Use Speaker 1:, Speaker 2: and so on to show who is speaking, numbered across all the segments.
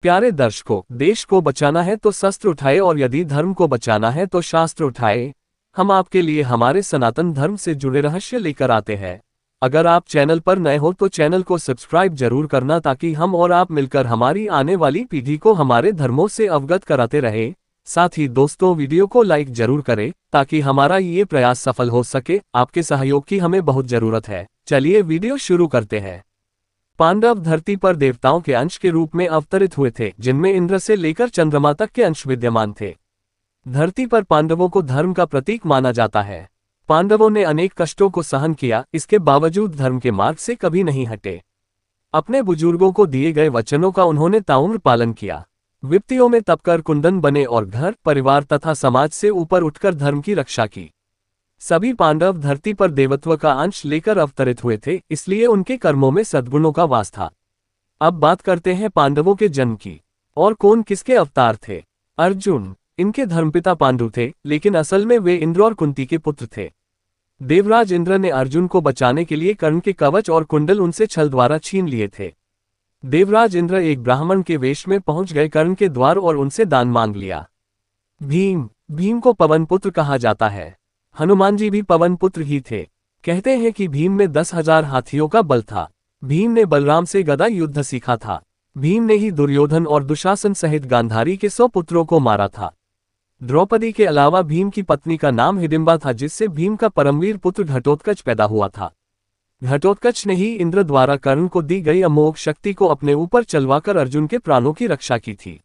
Speaker 1: प्यारे दर्शकों, देश को बचाना है तो शस्त्र उठाए और यदि धर्म को बचाना है तो शास्त्र उठाए। हम आपके लिए हमारे सनातन धर्म से जुड़े रहस्य लेकर आते हैं। अगर आप चैनल पर नए हो तो चैनल को सब्सक्राइब जरूर करना ताकि हम और आप मिलकर हमारी आने वाली पीढ़ी को हमारे धर्मों से अवगत कराते रहे। साथ ही दोस्तों, वीडियो को लाइक जरूर करें ताकि हमारा ये प्रयास सफल हो सके। आपके सहयोग की हमें बहुत जरूरत है। चलिए वीडियो शुरू करते हैं। पांडव धरती पर देवताओं के अंश के रूप में अवतरित हुए थे, जिनमें इंद्र से लेकर चंद्रमा तक के अंश विद्यमान थे। धरती पर पांडवों को धर्म का प्रतीक माना जाता है। पांडवों ने अनेक कष्टों को सहन किया, इसके बावजूद धर्म के मार्ग से कभी नहीं हटे। अपने बुजुर्गों को दिए गए वचनों का उन्होंने ताउम्र पालन किया। विपत्तियों में तपकर कुंदन बने और घर, परिवार तथा समाज से ऊपर उठकर धर्म की रक्षा की। सभी पांडव धरती पर देवत्व का अंश लेकर अवतरित हुए थे, इसलिए उनके कर्मों में सद्गुणों का वास था। अब बात करते हैं पांडवों के जन्म की और कौन किसके अवतार थे। अर्जुन, इनके धर्मपिता पांडु थे, लेकिन असल में वे इंद्र और कुंती के पुत्र थे। देवराज इंद्र ने अर्जुन को बचाने के लिए कर्ण के कवच और कुंडल उनसे छल द्वारा छीन लिए थे। देवराज इंद्र एक ब्राह्मण के वेश में पहुंच गए कर्ण के द्वार और उनसे दान मांग लिया। भीम को पवन पुत्र कहा जाता है। हनुमान जी भी पवन पुत्र ही थे। कहते हैं कि भीम में 10,000 हाथियों का बल था। भीम ने बलराम से गदा युद्ध सीखा था। भीम ने ही दुर्योधन और दुशासन सहित गांधारी के 100 पुत्रों को मारा था। द्रौपदी के अलावा भीम की पत्नी का नाम हिडिंबा था, जिससे भीम का परमवीर पुत्र घटोत्कच पैदा हुआ था। घटोत्कच ने ही इंद्र द्वारा कर्ण को दी गई अमोघ शक्ति को अपने ऊपर चलवाकर अर्जुन के प्राणों की रक्षा की थी।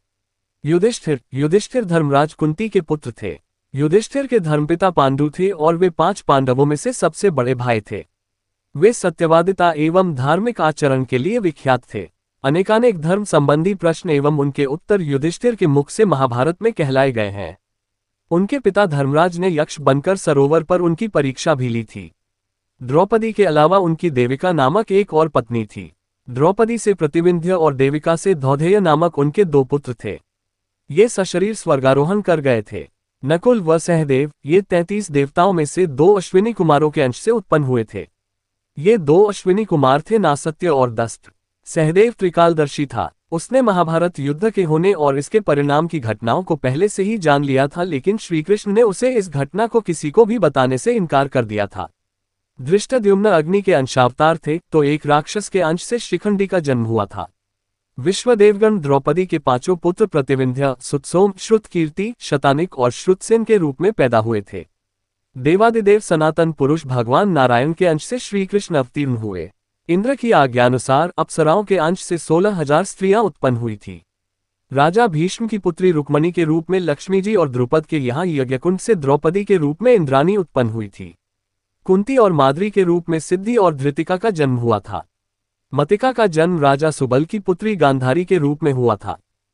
Speaker 1: युधिष्ठिर धर्मराज कुंती के पुत्र थे। युधिष्ठिर के धर्मपिता पांडु थे और वे 5 पांडवों में से सबसे बड़े भाई थे। वे सत्यवादिता एवं धार्मिक आचरण के लिए विख्यात थे। अनेकानेक धर्म संबंधी प्रश्न एवं उनके उत्तर युधिष्ठिर के मुख से महाभारत में कहलाए गए हैं। उनके पिता धर्मराज ने यक्ष बनकर सरोवर पर उनकी परीक्षा भी ली थी। द्रौपदी के अलावा उनकी देविका नामक एक और पत्नी थी। द्रौपदी से प्रतिविंध्य और देविका से धौधेय नामक उनके 2 पुत्र थे। ये सशरीर स्वर्गारोहण कर गए थे। नकुल व सहदेव, ये 33 देवताओं में से 2 अश्विनी कुमारों के अंश से उत्पन्न हुए थे। ये 2 अश्विनी कुमार थे नासत्य और दस्त। सहदेव त्रिकालदर्शी था। उसने महाभारत युद्ध के होने और इसके परिणाम की घटनाओं को पहले से ही जान लिया था, लेकिन श्रीकृष्ण ने उसे इस घटना को किसी को भी बताने से इनकार कर दिया था। धृष्टद्युम्न अग्नि के अंशावतार थे, तो एक राक्षस के अंश से शिखंडी का जन्म हुआ था। विश्वदेवगण द्रौपदी के 5 पुत्र प्रतिविंध्य, सुतसोम, श्रुतकीर्ति, शतानिक और श्रुतसेन के रूप में पैदा हुए थे। देवादिदेव सनातन पुरुष भगवान नारायण के अंश से श्रीकृष्ण अवतीर्ण हुए। इंद्र की आज्ञानुसार अप्सराओं के अंश से 16,000 स्त्रियां उत्पन्न हुई थी। राजा भीष्म की पुत्री रुक्मणी के रूप में लक्ष्मी जी और द्रुपद के यहाँ यज्ञकुंड से द्रौपदी के रूप में इंद्राणी उत्पन्न हुई थी। कुंती और माद्री के रूप में सिद्धि और धृतिका का जन्म हुआ था। मतिका का जन्म राजा सुबल की पुत्री गांधारी के रूप में हुआ था।